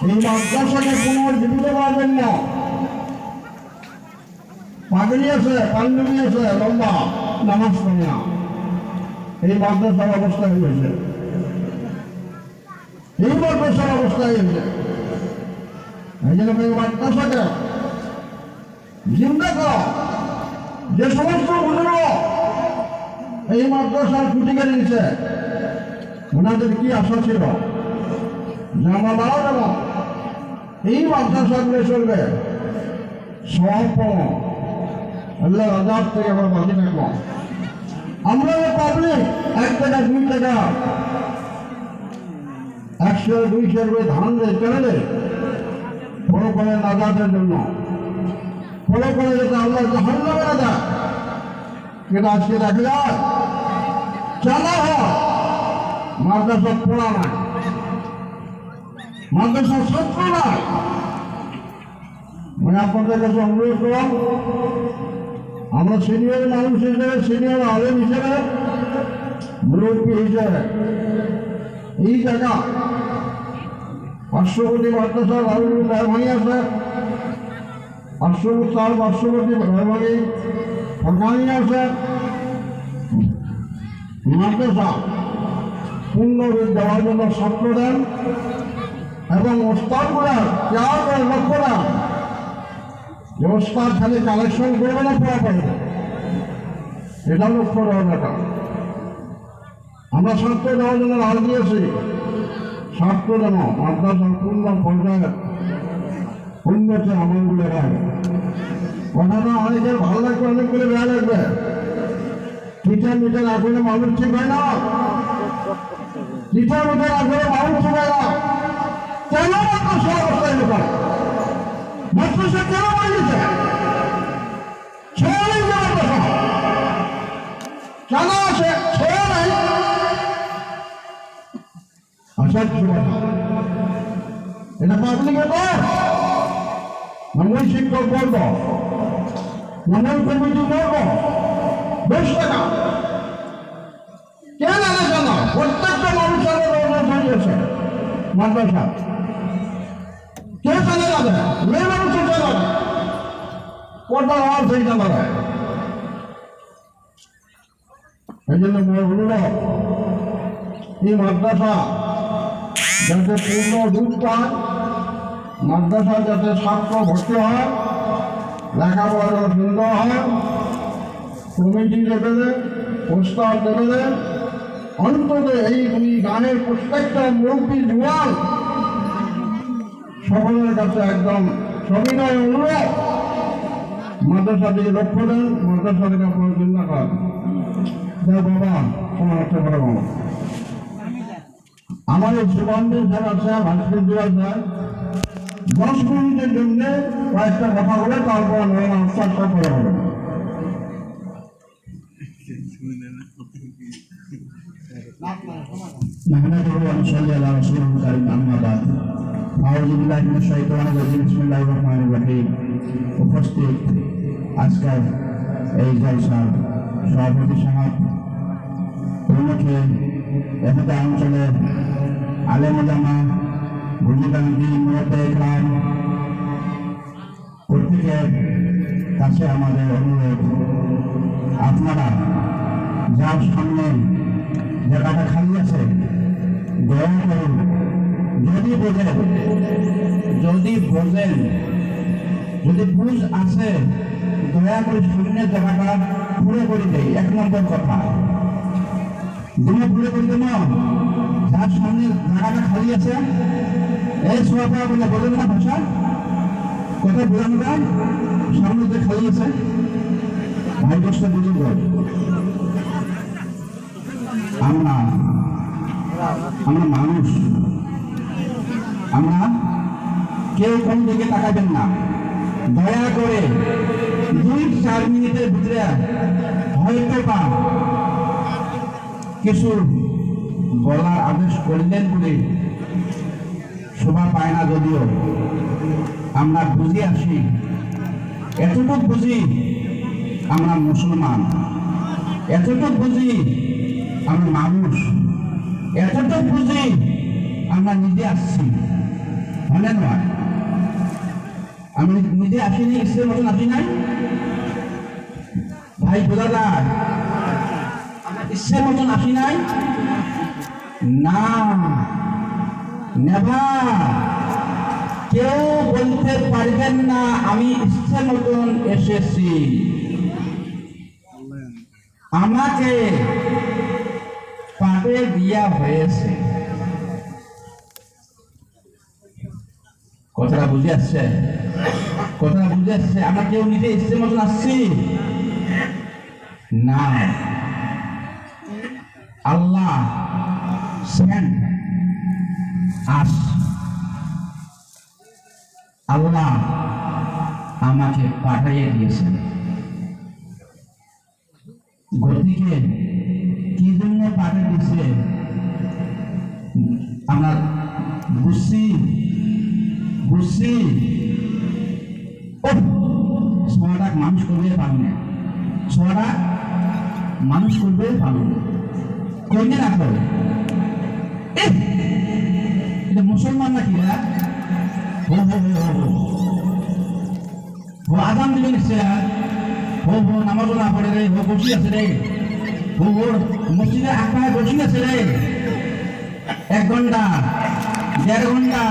এই মাদ্রাসাকে পুনর্জীবিত করবেন না। পাগড়ি আছে, পাঞ্জাবি আছে, লম্বা নামাজ পড়ে না। এই মাদ্রাসার অবস্থা হয়েছে, এই মাদ্রাসার অবস্থা হয়েছে। এই জন্য এই মাদ্রাসাকে জিন্দা কর। যে সমস্ত বুজুর্গ এই মাদ্রাসার খুঁটি কেড়ে নিচ্ছে, ওনাদের কি আশা ছিল যে আমরা মারা যাব, এই মাদ্রাসাগুলো চলবে সব আল্লাহ আজাদ থেকে আমরা বাঁচি থাকবো। আমরা পাবলিক 1 টাকা 2 টাকা 100 200 করে ধান দেয় কেন দেয়? ফলো করে নাজাতের জন্য, ফলো করে যাতে আল্লাহ জাহান্নামে না যায়। কিন্তু আজকে দেখা যায় চালা হয় মাদ্রাসা পড়া নাই, মাদ্রাসা ছাত্র নাই। মানে আপনাদের কাছে অনুরোধ করলাম, আমরা সিনিয়র মানুষ হিসেবে, সিনিয়র আলেম হিসেবে, মুরব্বী হিসেবে এই জায়গা পার্শ্ববর্তী মাদ্রাসা রাহুল মেহরবানি আছে, পার্শ্ববর্তী মেহরবানি ফরকানি আছে। মাদ্রাসা পূর্ণ রূপ দেওয়ার জন্য ছাত্র দেন এবং ওস্তাদগুলা কেয়ার করে লক্ষ্য দেন যে ওস্তাদ খালি কালেকশন করবে না, পড়া পারবে, এটা লক্ষ্য দেওয়ার ব্যাপার। আমরা ছাত্র দেওয়ার জন্য রাজ দিয়েছি, ছাত্র যেন মাদ্রাসার পূর্ণ পর্যায়ে উন্নতি আমলগুলো হয়। কথাটা অনেকের ভালো লাগবে, অনেকগুলো বেয়া লাগবে। টিচার মিটার আসলে মানুষ ঠিক হয় না, টিচার মিটার আসলে মানুষ ঠিক হয় না। কেন মাদ্রাসা অবস্থায় লোক মাদ্রাসা কেন বানিয়েছে? ছেড়ে নেই মাদ্রাসা, কেন আছে ছেড়ে নেই? এটা পাবলিকের দোষ, মূল শিক্ষক বলব, মূল কমিটি বলব, বেশ টাকা কেন আলোচনা না? প্রত্যেকটা মানুষের হয়েছে মাদ্রাসা, কে চালে যাবে? মেয়ে মানুষের চালাবে, পর্দার আওয়াজ হয়ে চালাবে। এই জন্য অনুরোধ, এই মাদ্রাসা যাতে পূর্ণ রূপ পায়, মাদ্রাসা যাতে ছাত্র ভর্তি হয়, লেখাপড়া সুন্দর হয়, কমিটি লেভেলে, প্রস্তাব লেভেলে, অন্তত এই দুই গানের প্রত্যেকটা মুরব্বী জুয়ান সকলের কাছে একদম সবিনয় অনুরোধ, মাদ্রাসা দিকে লক্ষ্য দেন, মাদ্রাসা থেকে আপনার চিন্তা করেন। বাবা তোমার হচ্ছে বড় বাবা, আমার এই সুগন্ধের যারা আছে ভাস্কর দেওয়া যায় 10 মিনিটের জন্য কয়েকটা কথা বলে তারপর নয় আনসার সব করা হবে। উপস্থিত আজকের এই জলসার সভাপতি সমাজ প্রমুখে এখানে অঞ্চলের আলেম ওলামা, বুঝিবান্ধি, মুরব্বি ইকরাম, প্রত্যেকের কাছে আমাদের অনুরোধ, আপনারা যার সামনে জায়গাটা খালি আছে দয়া করুন, যদি বুঝ আছে দয়া করে শূন্যের জায়গাটা পুরো করে দেয়। 1 নম্বর কথা, দুটো পুরো করে দেব, যার সামনে জায়গাটা খালি আছে এই সোয়াপা বলে বলেন না ভাষা, কথা বোঝানো যায়, সামনে যে খালি আছে ভাই দশটা বুঝুন। আমরা মানুষ, আমরা কেউ কোন দিকে তাকাবেন না, দয়া করে 2-4 মিনিটের ভিতরে হয়তো বা কিছু বলার আদেশ করলেন বলে শোভা পায় না, যদিও আমরা বুঝে আসি, এতটুকু বুঝি আমরা মুসলমান, এতটুকু বুঝি আমরা মানুষ, এতটুকু বুঝি আমরা নিজে আসছি। হলে নয় আমি নিজে আসিনি ইসের মতন আসি নাই ভাই বোঝা যায় আমার ইসের মতন আসি নাই না নেভার কেউ বলতে পারবেন না আমি ইচ্ছা মতন এসেছি আমাকে পাঠে দেওয়া হয়েছে কথাটা বুঝে আসছে কথাটা বুঝে আসছে আমরা কেউ নিজে ইচ্ছে মতন আসছি না আল্লাহ সেন্ড আস আল্লাহ আমাকে পাঠিয়ে দিয়েছেন গতিকে কি জন্য পাঠিয়ে দিয়েছে আমরা বুঝছি বুঝছি ছটা মানুষ করবে পারবে না ছটা মানুষ করবে পারবে না করবে না করে এটা মুসলমান নাকি ও আজান দিবে নিশ্চয় ও নামাজও না পড়ে রে ও বসে আছে রে ও মসজিদে আকায় বসে আছে রে 1 ঘন্টা 1.5 ঘন্টা